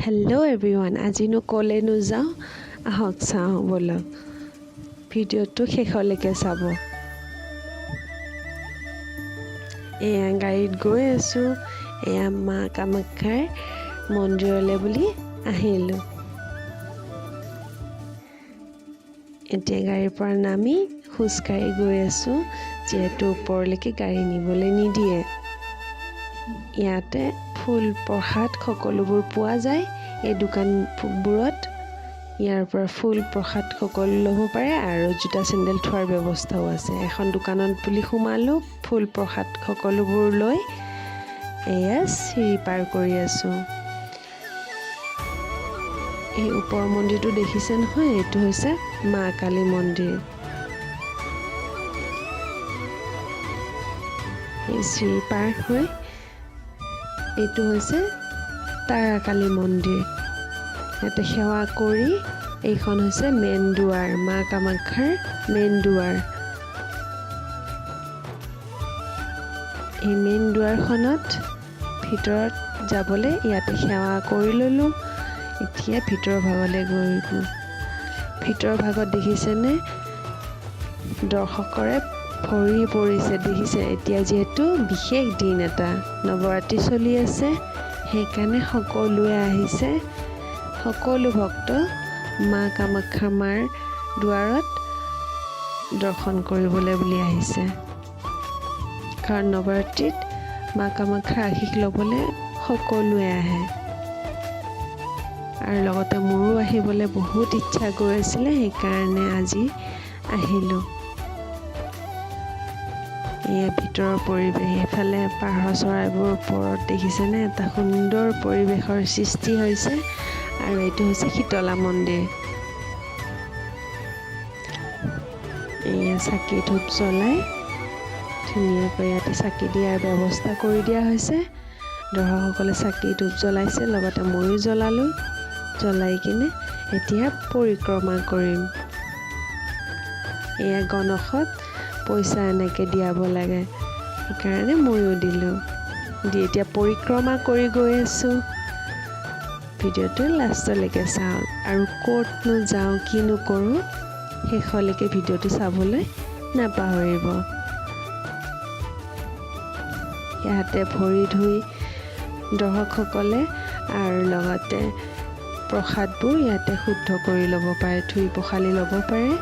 Hello' everyone, আজিনো ক'লেনো যাওঁ, আহক চাওঁ ব'লক। ভিডিঅ'টো শেষলৈকে চাব। এয়া গাড়ীত গৈ আছোঁ, এয়া মা কামাখ্যাৰ মন্দিৰলৈ বুলি আহিলোঁ। এতিয়া গাড়ীৰ পৰা নামি খোজকাঢ়ি গৈ আছোঁ, যিহেতু ওপৰলৈকে গাড়ী নিবলৈ নিদিয়ে। ইয়াতে ফুল প্ৰসাদ সকলোবোৰ পোৱা যায় এই দোকানবোৰত। ইয়াৰ পৰা ফুল প্ৰসাদ সকলো ল'ব পাৰে আৰু জোতা চেণ্ডেল থোৱাৰ ব্যৱস্থাও আছে। এখন দোকানত বুলি সোমালোঁ, ফুল প্ৰসাদ সকলোবোৰ লৈ এয়া চিৰি পাৰ কৰি আছোঁ। এই ওপৰৰ মন্দিৰটো দেখিছে নহয়, এইটো হৈছে মা কালী মন্দিৰ। এই চিৰি পাৰ হৈ এইটো হৈছে তাৰাকালী মন্দিৰ। ইয়াতে সেৱা কৰি এইখন হৈছে মেইন দুৱাৰ, মা কামাখ্যাৰ মেইন দুৱাৰ। এই মেইন দুৱাৰখনত ভিতৰত যাবলৈ ইয়াতে সেৱা কৰি ল'লোঁ। এতিয়া ভিতৰৰ ভাগলৈ গৈ ভিতৰৰ ভাগত দেখিছেনে দৰ্শকৰে ভৰি পৰিছে, দেখিছে। এতিয়া যিহেতু বিশেষ দিন এটা, নৱৰাত্ৰি চলি আছে, সেইকাৰণে সকলোৱে আহিছে। সকলো ভক্ত মা কামাখ্যা মাৰ দুৱাৰত দৰ্শন কৰিবলৈ বুলি আহিছে। কাৰণ নৱৰাত্ৰিত মা কামাখ্যাৰ আশীষ ল'বলৈ সকলোৱে আহে। আৰু লগতে মোৰো আহিবলৈ বহুত ইচ্ছা গৈ আছিলে, সেইকাৰণে আজি আহিলোঁ। এয়া ভিতৰৰ পৰিৱেশ। এইফালে পাৰ চৰাইবোৰ ওপৰত দেখিছেনে, এটা সুন্দৰ পৰিৱেশৰ সৃষ্টি হৈছে। আৰু এইটো হৈছে শীতলা মন্দিৰ। এয়া চাকি ধূপ জ্বলাই ধুনীয়াকৈ ইয়াতে চাকি দিয়াৰ ব্যৱস্থা কৰি দিয়া হৈছে। দৰ্শকসকলে চাকি ধূপ জ্বলাইছে, লগতে ময়ো জ্বলালোঁ। জ্বলাই কিনে এতিয়া পৰিক্ৰমা কৰিম। এয়া গণেশত পইচা এনেকৈ দিয়াব লাগে, সেইকাৰণে ময়ো দিলোঁ। দি এতিয়া পৰিক্ৰমা কৰি গৈ আছোঁ। ভিডিঅ'টো লাষ্টলৈকে চাওক আৰু ক'তনো যাওঁ, কিনো কৰোঁ, শেষলৈকে ভিডিঅ'টো চাবলৈ নাপাহৰিব। ইয়াতে ভৰি ধুই দৰ্শকসকলে আৰু লগতে প্ৰসাদবোৰ ইয়াতে শুদ্ধ কৰি ল'ব পাৰে, ধুই পখালি ল'ব পাৰে।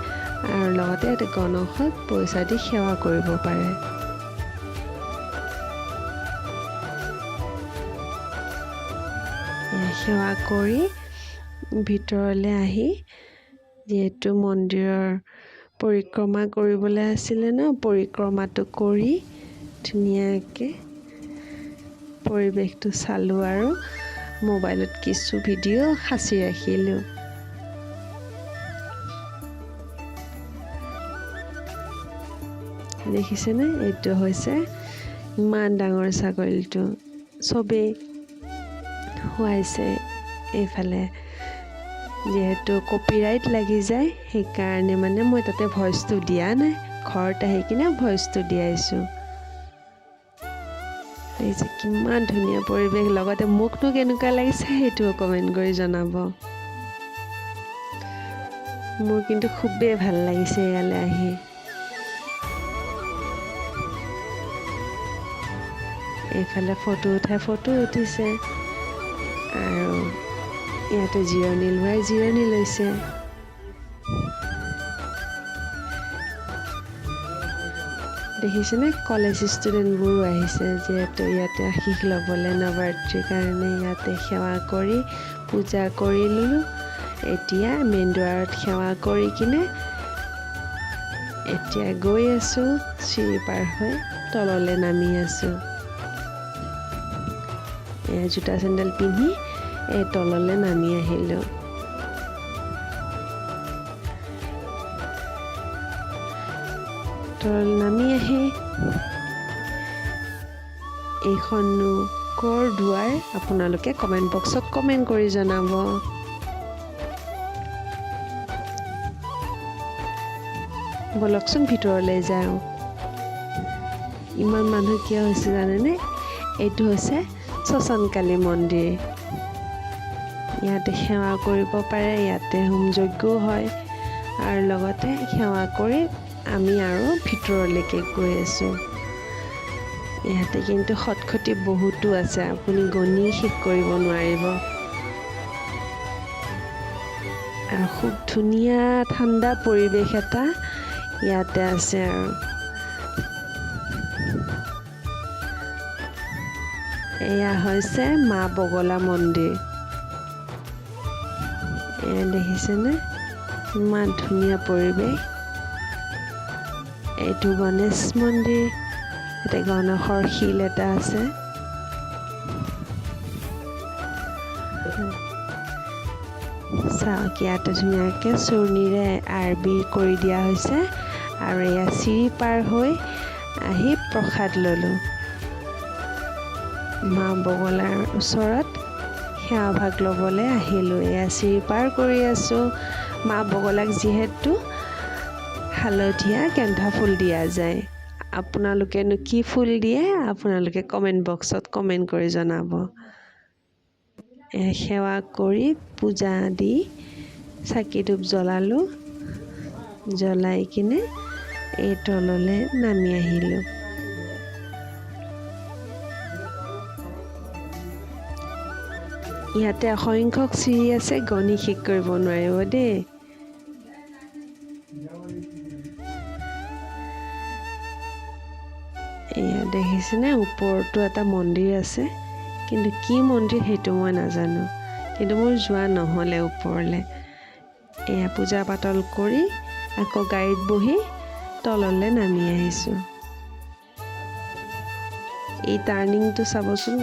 আৰু লগতে ইয়াতে গণেশত পইচা দি সেৱা কৰিব পাৰে। সেৱা কৰি ভিতৰলৈ আহি, যিহেতু মন্দিৰৰ পৰিক্ৰমা কৰিবলৈ আছিলে ন, পৰিক্ৰমাটো কৰি ধুনীয়াকৈ পৰিৱেশটো চালোঁ আৰু মোবাইলত কিছু ভিডিঅ' সাঁচি ৰাখিলোঁ। দেখিছেনে, এইটো হৈছে ইমান ডাঙৰ ছাগলীটো। চবেই খুৱাইছে। এইফালে যিহেতু কপিৰাইট লাগি যায়, সেইকাৰণে মানে মই তাতে ভইচটো দিয়া নাই, ঘৰত আহি কিনে ভইচটো দিয়াইছোঁ। এই যে কিমান ধুনীয়া পৰিৱেশ, লগতে মোকনো কেনেকুৱা লাগিছে সেইটোও কমেণ্ট কৰি জনাব। মোৰ কিন্তু খুবেই ভাল লাগিছে ইয়ালৈ আহি। এইফালে ফটো উঠিছে আৰু ইয়াতে জিৰণি লোৱাই জিৰণি লৈছে। দেখিছেনে, কলেজ ষ্টুডেণ্টবোৰো আহিছে, যিহেতু ইয়াতে আশীষ ল'বলৈ নৱৰাত্ৰিৰ কাৰণে ইয়াতে সেৱা কৰি পূজা কৰি ল'লোঁ। এতিয়া মেইন দুৱাৰত সেৱা কৰি কিনে এতিয়া গৈ আছোঁ, চিৰি পাৰ হৈ তললৈ নামি আছোঁ। জোতা চেণ্ডেল পিন্ধি এই তললৈ নামি আহিলোঁ। তললৈ নামি আহি এইখননো ক'ৰ দুৱাৰ, আপোনালোকে কমেণ্ট বক্সত কমেণ্ট কৰি জনাব। ব'লকচোন ভিতৰলৈ যাওঁ। ইমান মানুহ কিয় হৈছে জানেনে? এইটো হৈছে শ্মশান কালী মন্দিৰ। ইয়াতে সেৱা কৰিব পাৰে, ইয়াতে হোম যজ্ঞও হয় আৰু লগতে সেৱা কৰি আমি আৰু ভিতৰলৈকে গৈ আছোঁ। ইয়াতে কিন্তু খটখটি বহুতো আছে, আপুনি গণি শেষ কৰিব নোৱাৰিব। আৰু খুব ধুনীয়া ঠাণ্ডা পৰিৱেশ এটা ইয়াতে আছে। আৰু এয়া হৈছে মা বগলা মন্দিৰ। এয়া দেখিছেনে ইমান ধুনীয়া পৰিৱেশ। এইটো গণেশ মন্দিৰ, ইয়াতে গণেশৰ শিল এটা আছে। চাওক ইয়াতে ধুনীয়াকৈ চূৰ্ণিৰে আৰবি কৰি দিয়া হৈছে। আৰু এয়া চিৰি পাৰ হৈ আহি প্ৰসাদ ল'লোঁ। মা বগলাৰ ওচৰত সেৱা ভাগ ল'বলৈ আহিলোঁ। এয়া চিৰি পাৰ কৰি আছোঁ। মা বগলাক যিহেতু হালধীয়া গেন্ধা ফুল দিয়া যায়, আপোনালোকেনো কি ফুল দিয়ে আপোনালোকে কমেণ্ট বক্সত কমেণ্ট কৰি জনাব। সেৱা কৰি পূজা দি চাকি ধূপ জ্বলালোঁ। জ্বলাই কিনে এই তললৈ নামি আহিলোঁ। ইয়াতে অসংখ্যক চিৰি আছে, গণি শেষ কৰিব নোৱাৰিব দেই। এয়া দেখিছেনে ওপৰতো এটা মন্দিৰ আছে, কিন্তু কি মন্দিৰ সেইটো মই নাজানো, কিন্তু মোৰ যোৱা নহ'লে ওপৰলৈ। এয়া পূজা পাতল কৰি আকৌ গাড়ীত বহি তললৈ নামি আহিছোঁ। এই টাৰ্ণিংটো চাবচোন,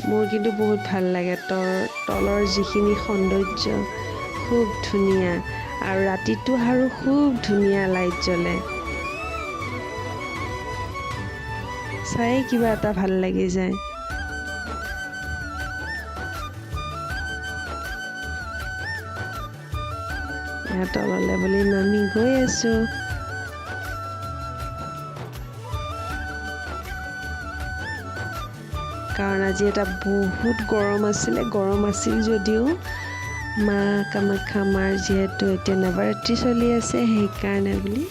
মোৰ কিন্তু বহুত ভাল লাগে। তলৰ যিখিনি সৌন্দৰ্য খুব ধুনীয়া, আৰু ৰাতিটো আৰু খুব ধুনীয়া লাইট জ্বলে, চাই কিবা এটা ভাল লাগি যায়। ইয়াত তললৈ বুলি নামি গৈ আছোঁ। কাৰণ আজি এটা বহুত গৰম আছিল যদিও মা কামাখ্যা মাৰ যিহেতু এতিয়া নৱৰাত্ৰি চলি আছে, সেইকাৰণে বুলি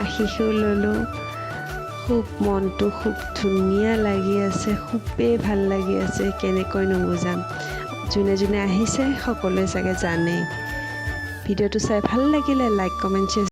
আশীষো ল'লোঁ। খুব মনটো খুব ধুনীয়া লাগি আছে, খুবেই ভাল লাগি আছে, কেনেকৈ নুবুজাম। যোনে যোনে আহিছে সকলোৱে চাগে জানেই। ভিডিঅ'টো চাই ভাল লাগিলে লাইক কমেণ্ট শ্বেয়াৰ